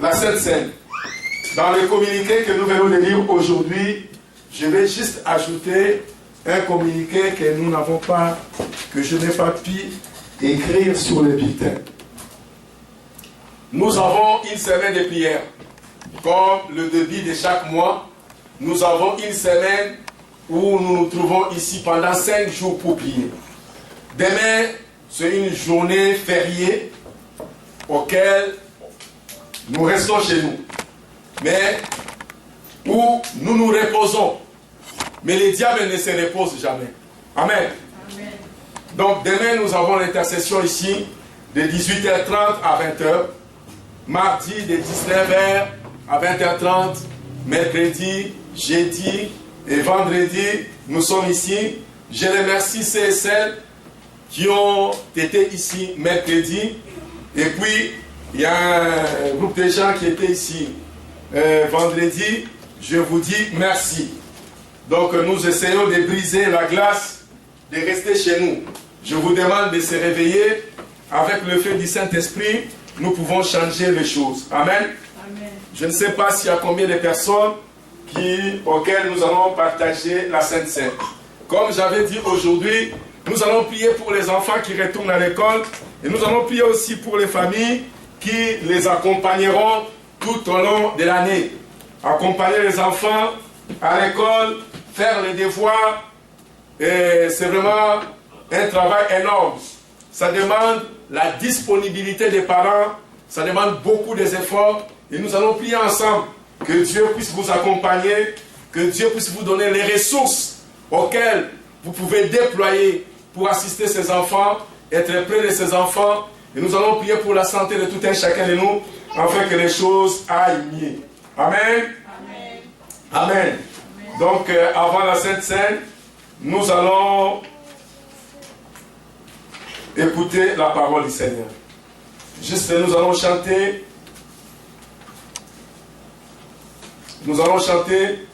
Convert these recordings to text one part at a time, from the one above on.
La Sainte Seine. Dans le communiqué que nous venons de lire aujourd'hui, je vais juste ajouter un communiqué que nous n'avons pas, que je n'ai pas pu écrire sur le bulletin. Nous avons une semaine de prière. Comme le début de chaque mois, nous avons une semaine où nous nous trouvons ici pendant 5 jours pour prier. Demain, c'est une journée fériée auquel nous restons chez nous. Mais où nous nous reposons. Mais le diable ne se repose jamais. Amen. Amen. Donc demain, nous avons l'intercession ici de 18h30 à 20h. Mardi de 19h à 20h30. Mercredi, jeudi et vendredi, nous sommes ici. Je remercie ceux et celles qui ont été ici mercredi. Et puis, il y a un groupe de gens qui étaient ici vendredi. Je vous dis merci. Donc, nous essayons de briser la glace, de rester chez nous. Je vous demande de se réveiller. Avec le feu du Saint-Esprit, nous pouvons changer les choses. Amen. Amen. Je ne sais pas s'il y a combien de personnes auxquelles nous allons partager la Sainte Seine. Comme j'avais dit aujourd'hui, nous allons prier pour les enfants qui retournent à l'école et nous allons prier aussi pour les familles qui les accompagneront tout au long de l'année. Accompagner les enfants à l'école, faire les devoirs, c'est vraiment un travail énorme. Ça demande la disponibilité des parents, ça demande beaucoup d'efforts et nous allons prier ensemble que Dieu puisse vous accompagner, que Dieu puisse vous donner les ressources auxquelles vous pouvez déployer pour assister ces enfants, être près de ces enfants. Et nous allons prier pour la santé de tout un chacun de nous, afin que les choses aillent mieux. Amen. Amen. Amen. Donc, avant la Sainte Seine, nous allons écouter la parole du Seigneur. Juste, nous allons chanter. Nous allons chanter.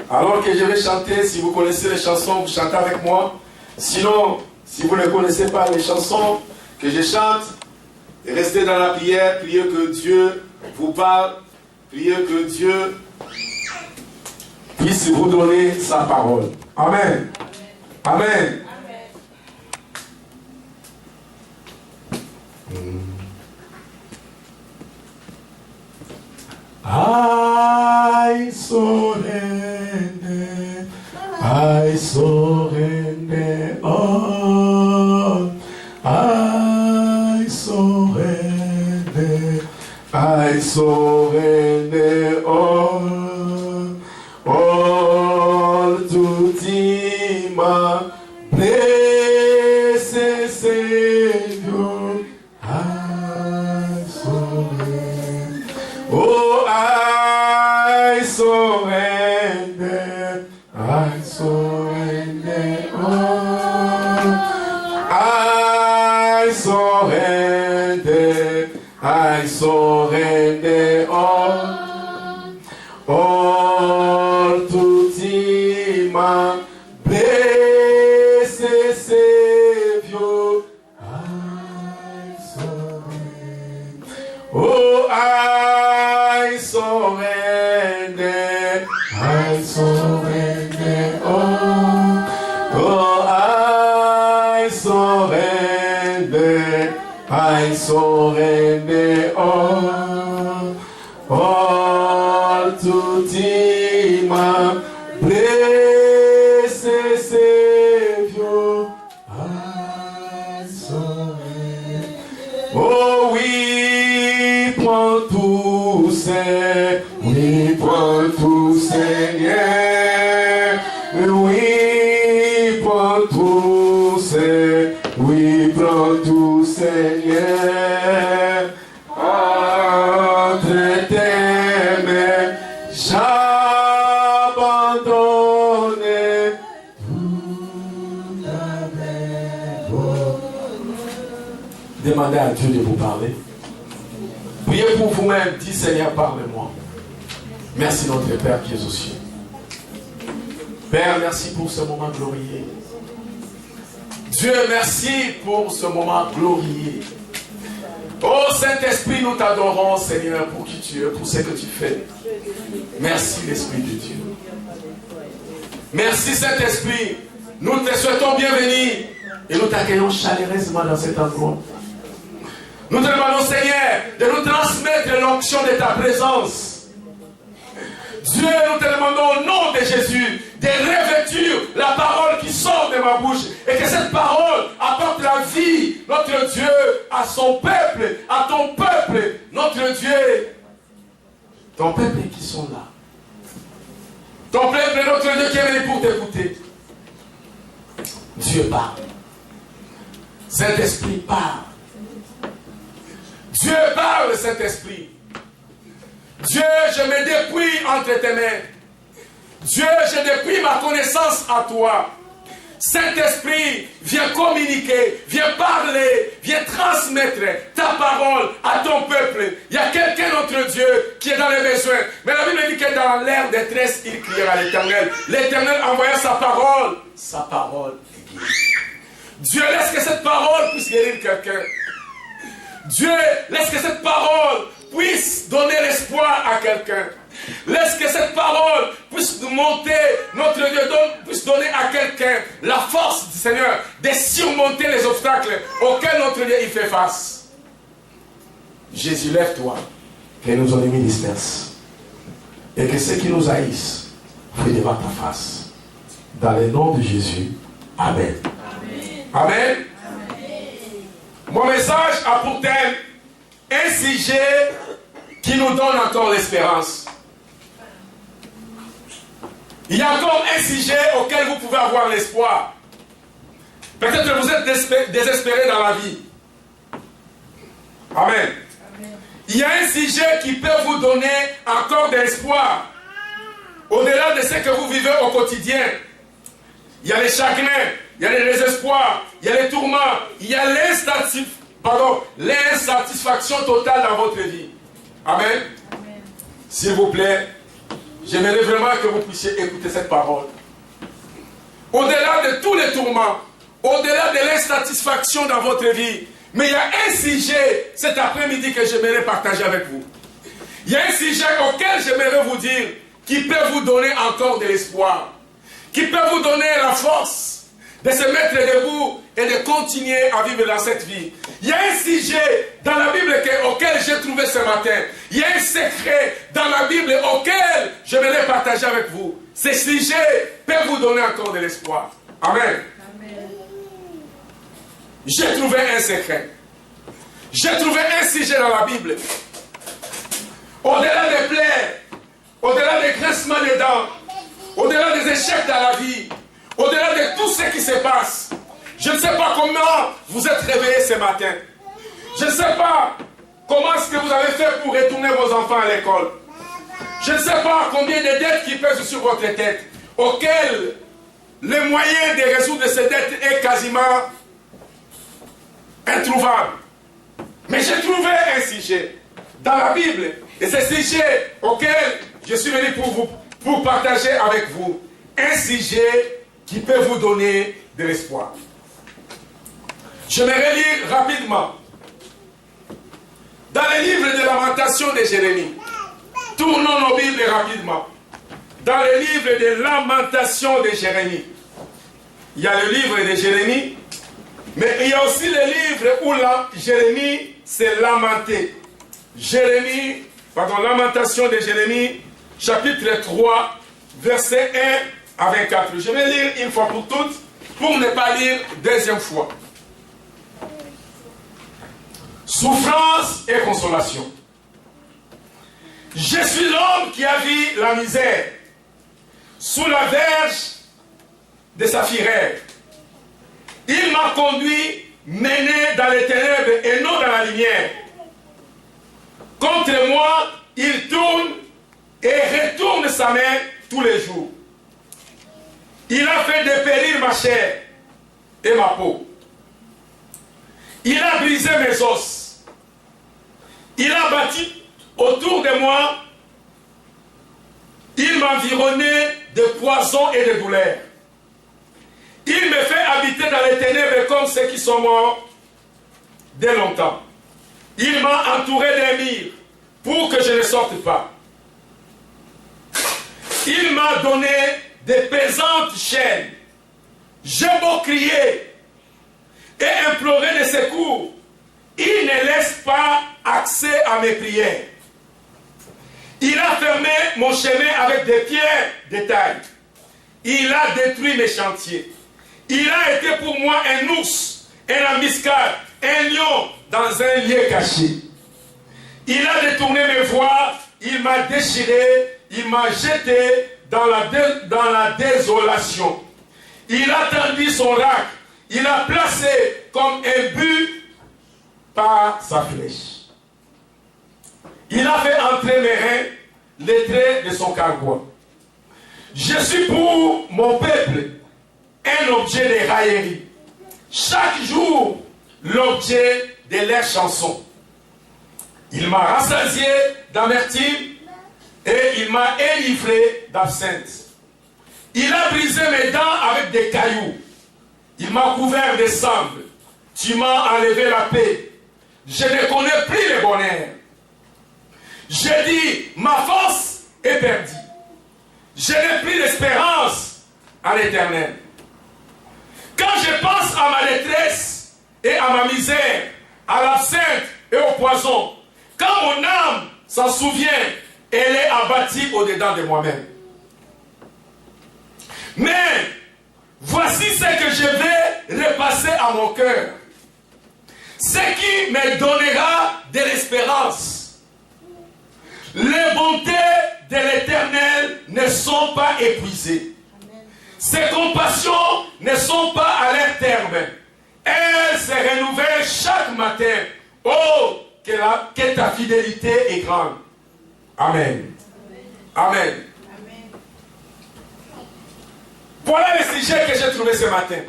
Alors que je vais chanter, si vous connaissez les chansons, vous chantez avec moi. Sinon, si vous ne connaissez pas les chansons que je chante, restez dans la prière, priez que Dieu vous parle, priez que Dieu puisse vous donner sa parole. Amen. Amen. I surrender all. I surrender all to thee, my blessed Savior. I surrender. Oh, I surrender all. I surrender all to thee, my blessed Savior. I surrender. Oh, I surrender all. Oh, I surrender all to thee, my blessed Savior. I surrender. Oh, we prends tout, Seigneur. Oui, prends tout, Seigneur. Entre tes mains, j'abandonne tout avec toi. Demandez à Dieu de vous parler. Priez pour vous-même, dis Seigneur, parle-moi. Merci notre Père qui est aux cieux. Père, merci pour ce moment glorieux. Dieu, merci pour ce moment glorieux. Oh Saint-Esprit, nous t'adorons, Seigneur, pour qui tu es, pour ce que tu fais. Merci, l'Esprit de Dieu. Merci, Saint-Esprit. Nous te souhaitons bienvenue et nous t'accueillons chaleureusement dans cet endroit. Nous te demandons, Seigneur, de nous transmettre l'onction de ta présence. Dieu, nous te demandons au nom de Jésus de revêtir la parole qui sort de ma bouche et que cette parole apporte la vie, notre Dieu, à son peuple, à ton peuple, notre Dieu, ton peuple qui sont là. Ton peuple, notre Dieu qui est venu pour t'écouter. Dieu parle. Saint-Esprit parle. Dieu parle, Saint-Esprit. Dieu, je me dépouille entre tes mains. Dieu, je dépouille ma connaissance à toi. Saint-Esprit, viens communiquer, viens parler, viens transmettre ta parole à ton peuple. Il y a quelqu'un, notre Dieu, qui est dans les besoins. Mais la Bible dit que dans l'air de détresse, il criera à l'Éternel. L'Éternel envoya sa parole est guérie. Dieu, laisse que cette parole puisse guérir quelqu'un. Dieu, laisse que cette parole puisse donner l'espoir à quelqu'un. Laisse que cette parole puisse monter, notre Dieu, puisse donner à quelqu'un la force du Seigneur de surmonter les obstacles auxquels notre Dieu y fait face. Jésus, lève-toi, que nos ennemis dispersent et que ceux qui nous haïssent fuient devant ta face. Dans le nom de Jésus, Amen. Amen. Mon message a pour thème un sujet qui nous donne encore l'espérance. Il y a encore un sujet auquel vous pouvez avoir l'espoir. Peut-être que vous êtes désespéré dans la vie. Amen. Il y a un sujet qui peut vous donner encore de l'espoir. Au-delà de ce que vous vivez au quotidien. Il y a les chagrins, il y a les désespoirs, il y a les tourments, il y a l'insatisfaction totale dans votre vie. Amen. Amen. S'il vous plaît, j'aimerais vraiment que vous puissiez écouter cette parole. Au-delà de tous les tourments, au-delà de l'insatisfaction dans votre vie, mais il y a un sujet cet après-midi que j'aimerais partager avec vous. Il y a un sujet auquel j'aimerais vous dire qui peut vous donner encore de l'espoir, qui peut vous donner la force de se mettre debout et de continuer à vivre dans cette vie. Il y a un sujet dans la Bible auquel j'ai trouvé ce matin. Il y a un secret dans la Bible auquel je vais le partager avec vous. Ce sujet peut vous donner encore de l'espoir. Amen. Amen. J'ai trouvé un secret. J'ai trouvé un sujet dans la Bible. Au-delà des plaies, au-delà des grincements des dents, au-delà des échecs dans la vie, au-delà de tout ce qui se passe, je ne sais pas comment vous êtes réveillés ce matin. Je ne sais pas comment est-ce que vous avez fait pour retourner vos enfants à l'école. Je ne sais pas combien de dettes qui pèsent sur votre tête, auxquelles le moyen de résoudre ces dettes est quasiment introuvable. Mais j'ai trouvé un sujet dans la Bible, et c'est ce sujet auquel je suis venu pour partager avec vous. Un sujet qui peut vous donner de l'espoir. Je vais relire rapidement. Dans le livre de Lamentations de Jérémie. Tournons nos Bibles rapidement. Dans le livre de Lamentations de Jérémie. Il y a le livre de Jérémie, mais il y a aussi le livre où Jérémie s'est lamenté. Lamentations de Jérémie, chapitre 3, verset 1 à 24. Je vais lire une fois pour toutes, pour ne pas lire deuxième fois. Souffrance et consolation. Je suis l'homme qui a vu la misère sous la verge de sa fureur. Il m'a conduit, mené dans les ténèbres et non dans la lumière. Contre moi, il tourne et retourne sa main tous les jours. Il a fait dépérir ma chair et ma peau. Il a brisé mes os. Il a bâti autour de moi. Il m'a environné de poison et de douleur. Il me fait habiter dans les ténèbres comme ceux qui sont morts dès longtemps. Il m'a entouré d'un mur pour que je ne sorte pas. Il m'a donné des pesantes chaînes. J'ai beau crier et implorer des secours, il ne laisse pas accès à mes prières. Il a fermé mon chemin avec des pierres de taille. Il a détruit mes chantiers. Il a été pour moi un ours, un embuscade, un lion dans un lieu caché. Il a détourné mes voies, il m'a déchiré, il m'a jeté dans la désolation. Il a tendu son arc, il a placé comme un but par sa flèche. Il a fait entrer mes reins les traits de son carquois. Je suis pour mon peuple un objet de raillerie. Chaque jour, l'objet de leurs chansons. Il m'a rassasié d'amertume et il m'a enivré d'absinthe. Il a brisé mes dents avec des cailloux. Il m'a couvert de sable. Tu m'as enlevé la paix. Je ne connais plus le bonheur. J'ai dit, ma force est perdue. Je n'ai plus d'espérance à l'Éternel. Quand je pense à ma détresse et à ma misère, à l'absinthe et au poison, quand mon âme s'en souvient, elle est abattue au-dedans de moi-même. Mais voici ce que je vais repasser à mon cœur. Ce qui me donnera de l'espérance. Les bontés de l'Éternel ne sont pas épuisées. Ses compassions ne sont pas à leur terme. Elles se renouvellent chaque matin. Oh, que ta fidélité est grande. Amen. Amen. Amen. Voilà le sujet que j'ai trouvé ce matin.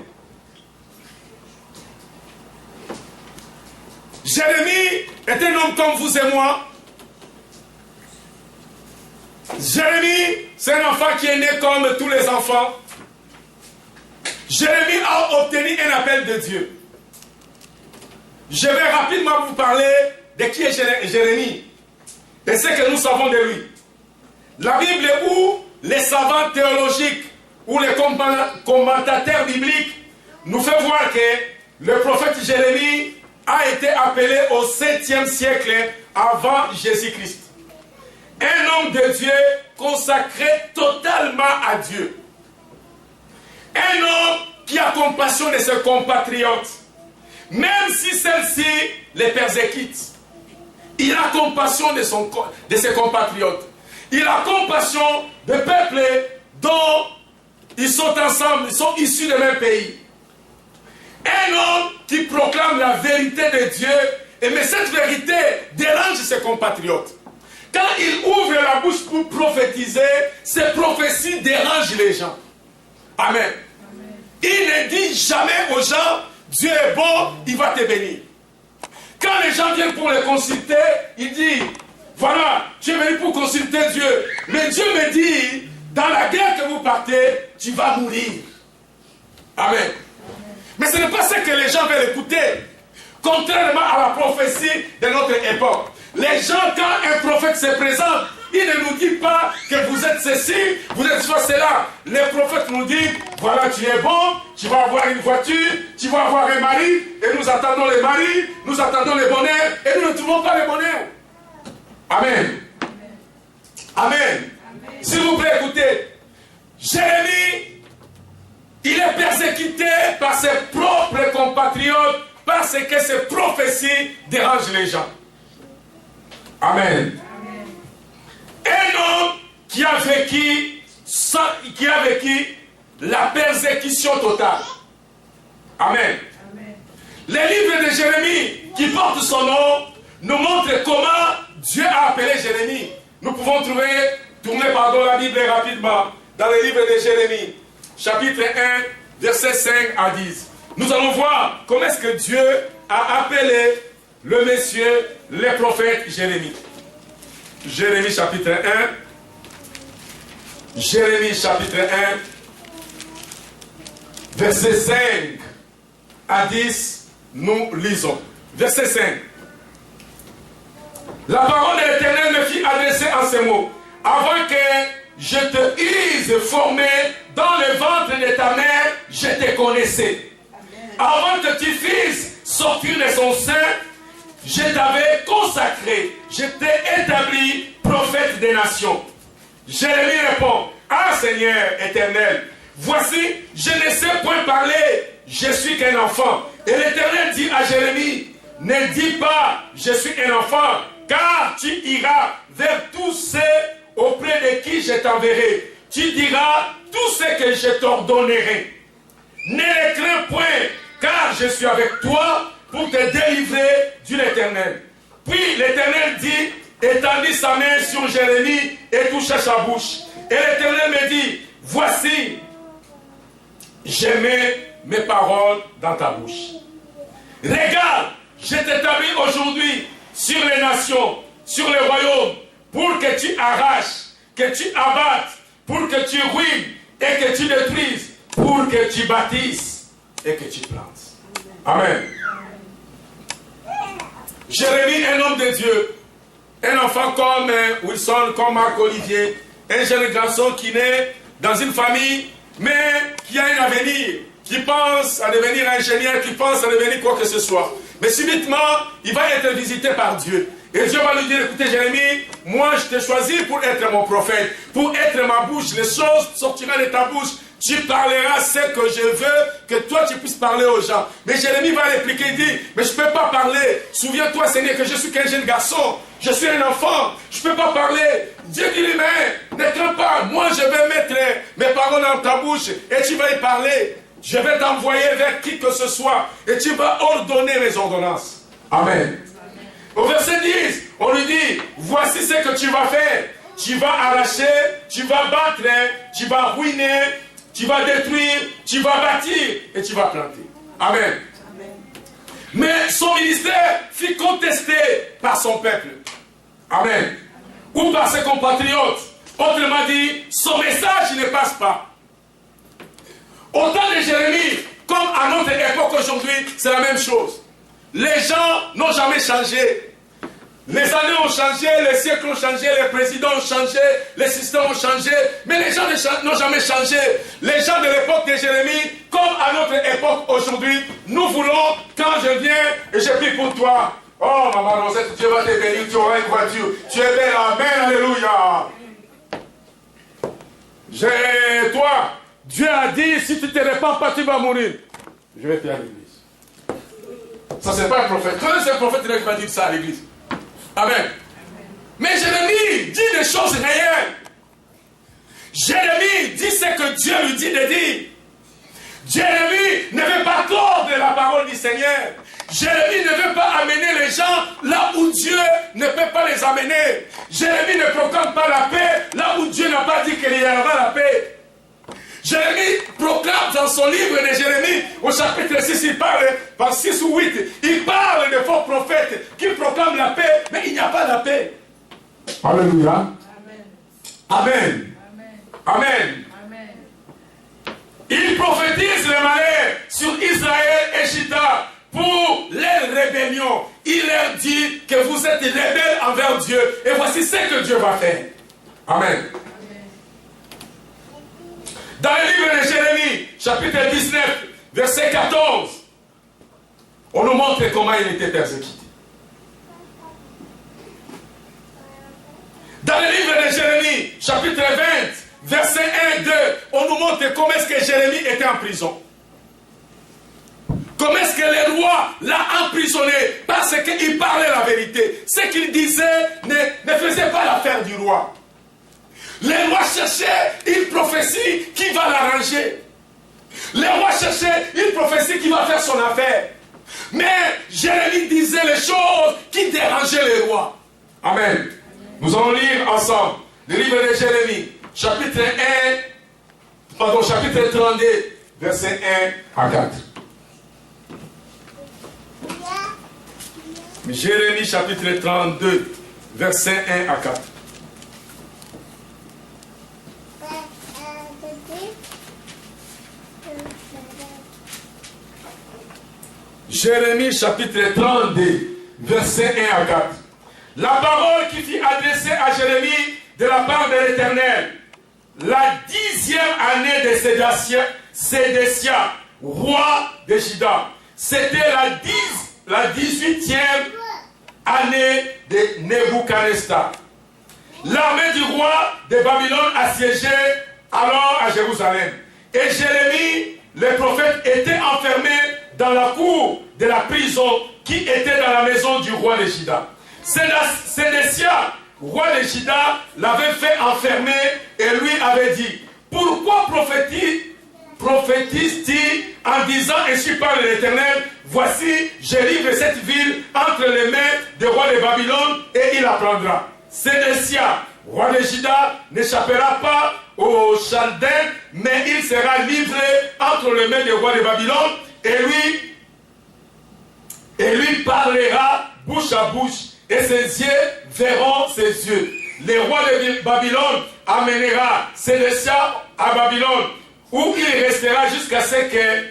Jérémie est un homme comme vous et moi. Jérémie, c'est un enfant qui est né comme tous les enfants. Jérémie a obtenu un appel de Dieu. Je vais rapidement vous parler de qui est Jérémie et ce que nous savons de lui. La Bible ou les savants théologiques ou les commentateurs bibliques nous fait voir que le prophète Jérémie a été appelé au 7e siècle avant Jésus-Christ. Un homme de Dieu consacré totalement à Dieu. Un homme qui a compassion de ses compatriotes. Même si celle-ci les persécute. Il a compassion de ses compatriotes. Il a compassion de peuples dont ils sont ensemble, ils sont issus du même pays. Un homme qui proclame la vérité de Dieu, mais cette vérité dérange ses compatriotes. Quand il ouvre la bouche pour prophétiser, ces prophéties dérangent les gens. Amen. Amen. Il ne dit jamais aux gens, Dieu est bon, il va te bénir. Quand les gens viennent pour le consulter, il dit, voilà, tu es venu pour consulter Dieu. Mais Dieu me dit, dans la guerre que vous partez, tu vas mourir. Amen. Amen. Mais ce n'est pas ce que les gens veulent écouter. Contrairement à la prophétie de notre époque. Les gens, quand un prophète se présente, il ne nous dit pas que vous êtes ceci, vous êtes soit cela. Les prophètes nous disent, voilà, tu es bon, tu vas avoir une voiture, tu vas avoir un mari, et nous attendons les maris, nous attendons le bonheur, et nous ne trouvons pas le bonheur. Amen. Amen. Amen. S'il vous plaît, écoutez. Jérémie, il est persécuté par ses propres compatriotes parce que ses prophéties dérangent les gens. Amen. Amen. Un homme qui a vécu la persécution totale. Amen. Amen. Les livres de Jérémie qui portent son nom nous montrent comment Dieu a appelé Jérémie. Nous pouvons tourner la Bible rapidement dans les livres de Jérémie, chapitre 1, versets 5 à 10. Nous allons voir comment est-ce que Dieu a appelé le monsieur, le prophète Jérémie. Jérémie chapitre 1. Jérémie chapitre 1. Verset 5 à 10. Nous lisons. Verset 5. La parole de l'Éternel me fit adresser en ces mots. Avant que je te euse formé dans le ventre de ta mère, je te connaissais. Avant que tu fisses sortir de son sein, je t'avais consacré. Je t'ai établi prophète des nations. Jérémie répond, ah Seigneur éternel, voici, je ne sais point parler, je suis qu'un enfant. Et l'Éternel dit à Jérémie, ne dis pas, je suis un enfant, car tu iras vers tous ceux auprès de qui je t'enverrai. Tu diras tout ce que je t'ordonnerai. Ne les crains point, car je suis avec toi pour te délivrer de l'Éternel. Puis l'Éternel dit, étendit sa main sur Jérémie et toucha sa bouche. Et l'Éternel me dit, voici, j'ai mis mes paroles dans ta bouche. Regarde, je t'établis aujourd'hui sur les nations, sur les royaumes, pour que tu arraches, que tu abattes, pour que tu ruines et que tu détruises, pour que tu bâtisses et que tu plantes. Amen. Jérémie, un homme de Dieu, un enfant comme Wilson, comme Marc-Olivier, un jeune garçon qui naît dans une famille, mais qui a un avenir, qui pense à devenir ingénieur, qui pense à devenir quoi que ce soit. Mais subitement, il va être visité par Dieu. Et Dieu va lui dire, écoutez Jérémie, moi je t'ai choisi pour être mon prophète, pour être ma bouche, les choses sortiront de ta bouche. Tu parleras ce que je veux, que toi tu puisses parler aux gens. Mais Jérémie va répliquer, il dit, mais je ne peux pas parler. Souviens-toi Seigneur que je suis qu'un jeune garçon, je suis un enfant, je ne peux pas parler. Dieu dit lui-même, ne crains pas, moi je vais mettre mes paroles dans ta bouche et tu vas y parler. Je vais t'envoyer vers qui que ce soit et tu vas ordonner mes ordonnances. Amen. Au verset 10, on lui dit, voici ce que tu vas faire. Tu vas arracher, tu vas battre, tu vas ruiner, tu vas détruire, tu vas bâtir et tu vas planter. Amen. Amen. Mais son ministère fut contesté par son peuple. Amen. Ou par ses compatriotes. Autrement dit, son message ne passe pas. Au temps de Jérémie, comme à notre époque aujourd'hui, c'est la même chose. Les gens n'ont jamais changé. Les années ont changé, les siècles ont changé, les présidents ont changé, les systèmes ont changé, mais les gens n'ont jamais changé. Les gens de l'époque de Jérémie, comme à notre époque aujourd'hui, nous voulons, quand je viens et je prie pour toi, oh maman Rosette, Dieu va te bénir, tu auras une voiture, tu es belle, amen, alléluia. Toi, Dieu a dit, si tu ne te répands pas, tu vas mourir. Je vais faire à l'église. Ça, c'est pas un prophète. Quand c'est un prophète, il va dire ça à l'église. Amen. Mais Jérémie dit des choses réelles. Jérémie dit ce que Dieu lui dit de dire. Jérémie ne veut pas tordre la parole du Seigneur. Jérémie ne veut pas amener les gens là où Dieu ne peut pas les amener. Jérémie ne proclame pas la paix là où Dieu n'a pas dit qu'il y aura la paix. Jérémie proclame dans son livre de Jérémie, au chapitre 6, il parle, par 6 ou 8, il parle de faux prophètes qui proclament la paix, mais il n'y a pas la paix. Alléluia. Amen. Amen. Amen. Amen. Il prophétise le malheur sur Israël et Juda pour leur rébellion. Il leur dit que vous êtes rebelles envers Dieu. Et voici ce que Dieu va faire. Amen. Dans le livre de Jérémie, chapitre 19, verset 14, on nous montre comment il était persécuté. Dans le livre de Jérémie, chapitre 20, verset 1 et 2, on nous montre comment est-ce que Jérémie était en prison. Comment est-ce que le roi l'a emprisonné? Parce qu'il parlait la vérité. Ce qu'il disait ne faisait pas l'affaire du roi. Les rois cherchaient une prophétie qui va l'arranger. Les rois cherchaient une prophétie qui va faire son affaire. Mais Jérémie disait les choses qui dérangeaient les rois. Amen. Nous allons lire ensemble le livre de Jérémie, chapitre 32, verset 1 à 4. Jérémie, chapitre 32, verset 1 à 4. Jérémie chapitre 32, verset 1 à 4. La parole qui fut adressée à Jérémie de la part de l'Éternel. La 10e année de Sédécia, roi de Juda. C'était la 18e année de Nebuchadnezzar. L'armée du roi de Babylone assiégeait alors à Jérusalem. Et Jérémie, le prophète, était enfermé dans la cour de la prison qui était dans la maison du roi de Juda. Sédécia, roi de Juda, l'avait fait enfermer et lui avait dit: pourquoi prophétise-t-il en disant ainsi parle l'Éternel, voici, je livre cette ville entre les mains du roi de Babylone et il la prendra. Sédécia, roi de Juda, n'échappera pas aux Chaldéens, mais il sera livré entre les mains du roi de Babylone et lui parlera bouche à bouche, et ses yeux verront ses yeux. Le roi de Babylone amènera Sédécia à Babylone, où il restera jusqu'à ce que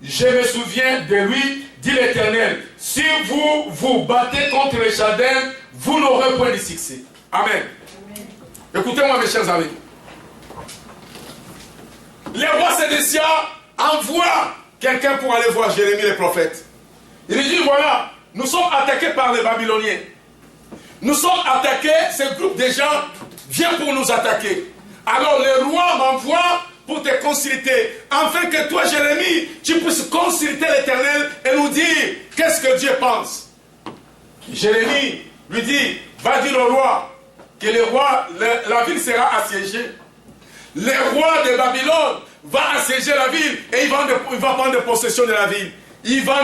je me souvienne de lui, dit l'Éternel. Si vous vous battez contre les Chaldéens, vous n'aurez point de succès. Amen. Écoutez-moi, mes chers amis. Le roi Sédécia envoie quelqu'un pour aller voir Jérémie le prophète. Il lui dit: voilà, nous sommes attaqués par les Babyloniens. Nous sommes attaqués, ce groupe de gens vient pour nous attaquer. Alors le roi m'envoie pour te consulter, afin que toi, Jérémie, tu puisses consulter l'Éternel et nous dire qu'est-ce que Dieu pense. Jérémie lui dit: va dire au roi que la ville sera assiégée. Le roi de Babylone va assiéger la ville et il va prendre possession de la ville. Il va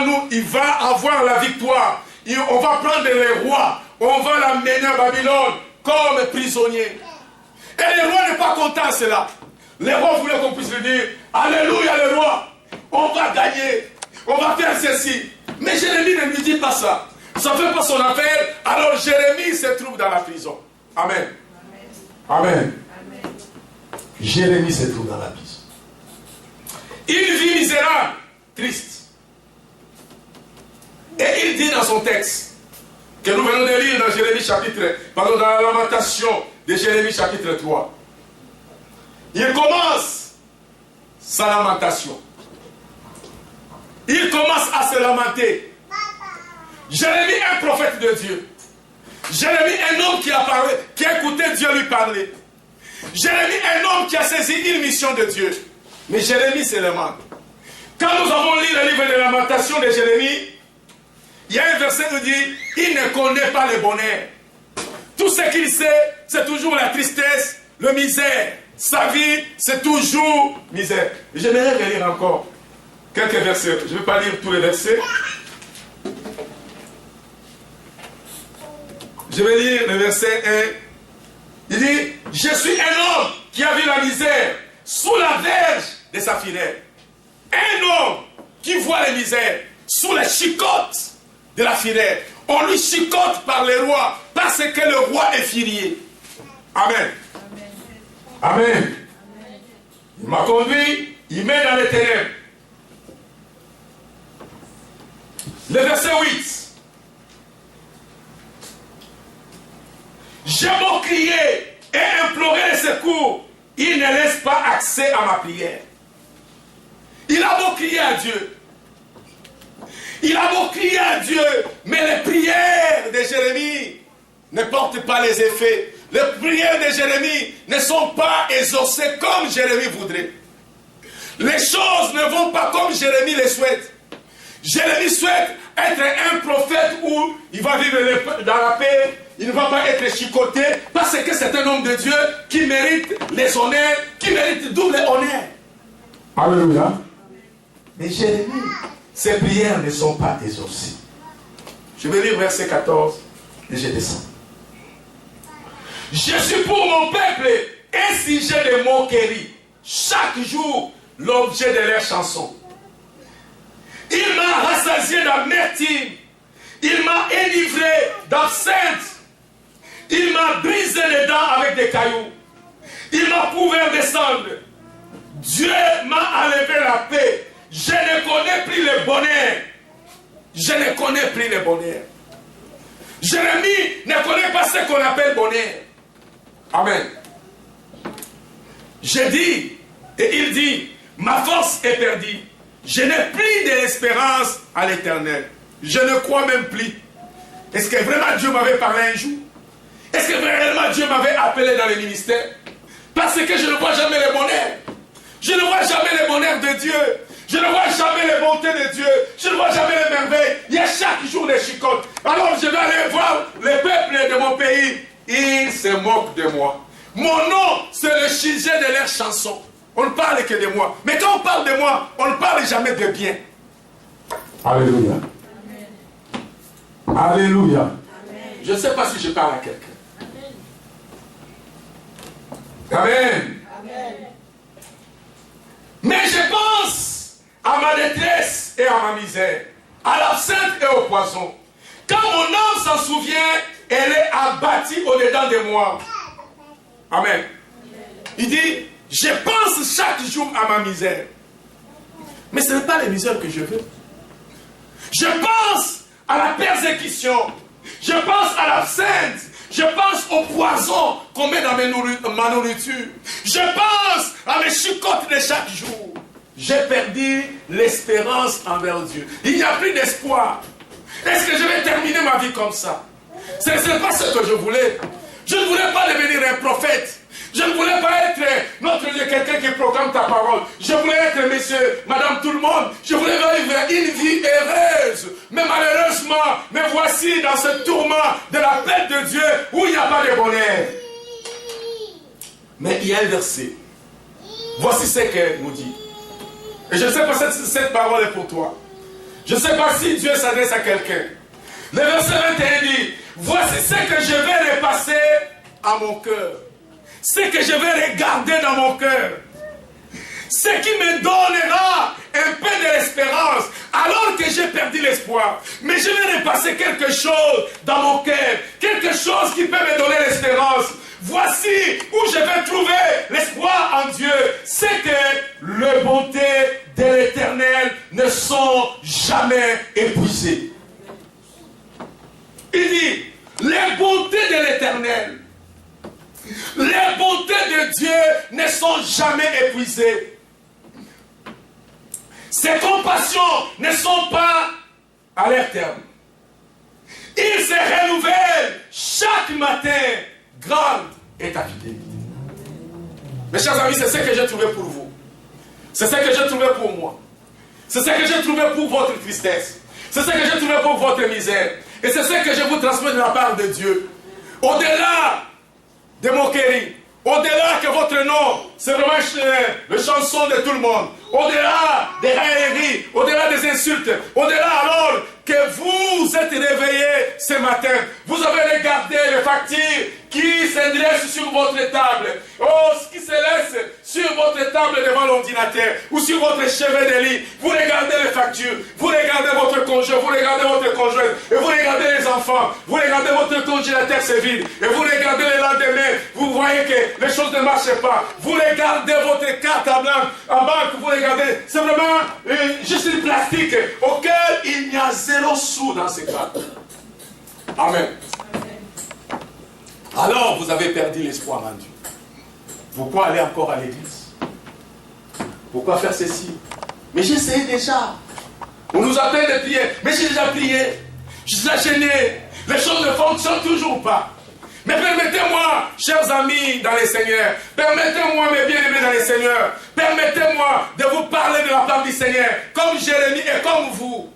avoir la victoire. On va prendre le roi, on va l'amener à Babylone comme prisonnier. Et le roi n'est pas content de cela. Le roi voulait qu'on puisse lui dire: alléluia le roi, on va gagner, on va faire ceci. Mais Jérémie ne lui dit pas ça. Ça ne fait pas son affaire. Alors Jérémie se trouve dans la prison. Amen. Amen. Amen. Jérémie se trouve dans la prison. Il vit misérable, triste. Et il dit dans son texte, que nous venons de lire dans la lamentation de Jérémie chapitre 3. Il commence sa lamentation. Il commence à se lamenter. Jérémie est un prophète de Dieu. Jérémie est un homme qui a parlé, qui a écouté Dieu lui parler. Jérémie est un homme qui a saisi une mission de Dieu. Mais Jérémie se lamente. Quand nous avons lu le livre de lamentation de Jérémie, il y a un verset qui dit: il ne connaît pas le bonheur. Tout ce qu'il sait, c'est toujours la tristesse, le misère. Sa vie, c'est toujours misère. J'aimerais relire encore quelques versets. Je ne vais pas lire tous les versets. Je vais lire le verset 1. Il dit: je suis un homme qui a vu la misère sous la verge de sa fillette. Un homme qui voit les misères sous les chicottes de la fillette. On lui chicote par le roi parce que le roi est furieux. Amen. Amen. Amen. Il m'a conduit, il met dans les ténèbres. Le verset 8. J'ai beau crier et implorer le secours, il ne laisse pas accès à ma prière. Il a beau crier à Dieu. Il a beau crier à Dieu, mais les prières de Jérémie ne portent pas les effets. Les prières de Jérémie ne sont pas exaucées comme Jérémie voudrait. Les choses ne vont pas comme Jérémie les souhaite. Jérémie souhaite être un prophète où il va vivre dans la paix. Il ne va pas être chicoté parce que c'est un homme de Dieu qui mérite les honneurs, qui mérite double honneur. Alléluia. Mais Jérémie, ses prières ne sont pas exaucées. Je vais lire verset 14 et je descends. Je suis pour mon peuple un sujet de moquerie, chaque jour l'objet de leurs chansons. Il m'a rassasié d'amertume, il m'a enivré d'absinthe. Il m'a brisé les dents avec des cailloux. Il m'a couvert de cendres. Dieu m'a enlevé la paix. Je ne connais plus le bonheur. Je ne connais plus le bonheur. Jérémie ne connaît pas ce qu'on appelle bonheur. Amen. J'ai dit, et il dit, ma force est perdue. Je n'ai plus de l'espérance à l'Éternel. Je ne crois même plus. Est-ce que vraiment Dieu m'avait parlé un jour? Est-ce que vraiment Dieu m'avait appelé dans le ministère? Parce que je ne vois jamais le bonheur. Je ne vois jamais le bonheur de Dieu. Je ne vois jamais les bontés de Dieu. Je ne vois jamais les merveilles. Il y a chaque jour des chicottes. Alors je vais aller voir les peuples de mon pays. Ils se moquent de moi. Mon nom, c'est le sujet de leurs chansons. On ne parle que de moi. Mais quand on parle de moi, on ne parle jamais de bien. Alléluia. Amen. Alléluia. Amen. Je ne sais pas si je parle à quelqu'un. Amen. Amen. Mais je pense à ma détresse et à ma misère, à l'absinthe et au poison. Quand mon âme s'en souvient, elle est abattue au-dedans de moi. Amen. Il dit, je pense chaque jour à ma misère. Mais ce n'est pas la misère que je veux. Je pense à la persécution. Je pense à l'absinthe. Je pense au poison qu'on met dans ma nourriture. Je pense à mes chicottes de chaque jour. J'ai perdu l'espérance envers Dieu. Il n'y a plus d'espoir. Est-ce que je vais terminer ma vie comme ça? Ce n'est pas ce que je voulais. Je ne voulais pas devenir un prophète. Je ne voulais pas être notre Dieu, quelqu'un qui proclame ta parole. Je voulais être monsieur, madame, tout le monde. Je voulais vivre une vie heureuse. Mais malheureusement, me voici dans ce tourment de la paix de Dieu où il n'y a pas de bonheur. Mais il y a un verset. Voici ce que nous dit. Et je ne sais pas si cette parole est pour toi. Je ne sais pas si Dieu s'adresse à quelqu'un. Le verset 21 dit, voici ce que je vais repasser à mon cœur. Ce que je vais regarder dans mon cœur. Ce qui me donnera un peu de l'espérance alors que j'ai perdu l'espoir. Mais je vais repasser quelque chose dans mon cœur. Quelque chose qui peut me donner l'espérance. Voici où je vais trouver l'espoir en Dieu. C'est que les bontés de l'Éternel ne sont jamais épuisées. Il dit, les bontés de l'Éternel, les bontés de Dieu ne sont jamais épuisées. Ses compassions ne sont pas à leur terme. Ils se renouvellent chaque matin. Grande est ta fidélité. Mes chers amis, c'est ce que j'ai trouvé pour vous. C'est ce que j'ai trouvé pour moi. C'est ce que j'ai trouvé pour votre tristesse. C'est ce que j'ai trouvé pour votre misère. Et c'est ce que je vous transmets de la part de Dieu. Au-delà de moquerie, au-delà que votre nom, c'est vraiment la chanson de tout le monde, au-delà des railleries, au-delà des insultes, au-delà alors que vous êtes réveillés ce matin, vous avez regardé les factures qui se dressent sur votre table, ce qui se laisse sur votre table devant l'ordinateur ou sur votre chevet de lit. Vous regardez les factures, vous regardez votre conjoint, vous regardez votre conjointe, et vous regardez les enfants, vous regardez votre congélateur c'est vide, et vous regardez le lendemain, vous voyez que les choses ne marchent pas. Vous regardez votre carte en banque, vous regardez, c'est vraiment juste une plastique auquel il n'y a 0 sous dans ces cartes. Amen. Alors vous avez perdu l'espoir en Dieu. Pourquoi aller encore à l'église? Pourquoi faire ceci? Mais j'ai essayé déjà. On nous appelle de prier. Mais j'ai déjà prié. Je suis déjà gêné. Les choses ne fonctionnent toujours pas. Mais permettez-moi, chers amis dans les Seigneurs, permettez-moi, mes bien-aimés dans les Seigneurs, permettez-moi de vous parler de la part du Seigneur, comme Jérémie et comme vous.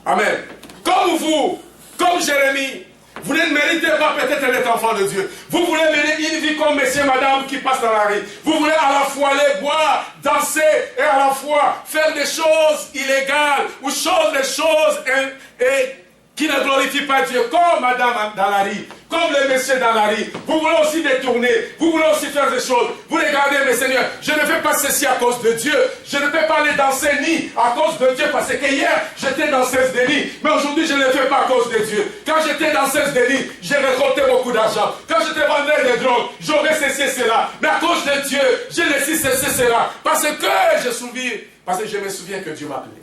Amen. Comme vous, comme Jérémie. Vous ne méritez pas peut-être d'être enfant de Dieu. Vous voulez mener une vie comme monsieur, madame qui passe dans la rue. Vous voulez à la fois aller boire, danser et à la fois faire des choses illégales ou des choses qui ne glorifient pas Dieu, comme madame dans la rue, comme le monsieur dans la rue. Vous voulez aussi détourner, vous voulez aussi faire des choses. Vous regardez, mes seigneurs, je ne fais pas ceci à cause de Dieu. Je ne peux pas aller danser ni à cause de Dieu, parce que hier, j'étais danseuse de lit. Mais aujourd'hui, je ne le fais pas à cause de Dieu. Quand j'étais danseuse de lit, j'ai récolté beaucoup d'argent. Quand j'étais vendeur de drogue, j'aurais cessé cela. Mais à cause de Dieu, je laissé cesser cela. Parce que je me souviens que Dieu m'a appelé.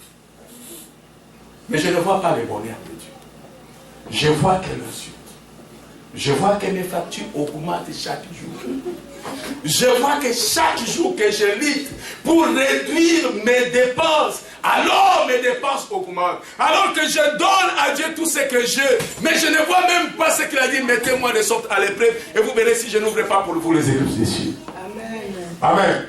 Mais je ne vois pas les bonheurs de Dieu. je vois que le suite. Je vois que mes factures augmentent chaque jour. Je vois que chaque jour que je lutte pour réduire mes dépenses, alors mes dépenses augmentent. Alors que je donne à Dieu tout ce que j'ai, mais je ne vois même pas ce qu'il a dit, mettez-moi de sorte à l'épreuve, et vous verrez si je n'ouvre pas pour vous les éclipses des cieux. Amen. Amen.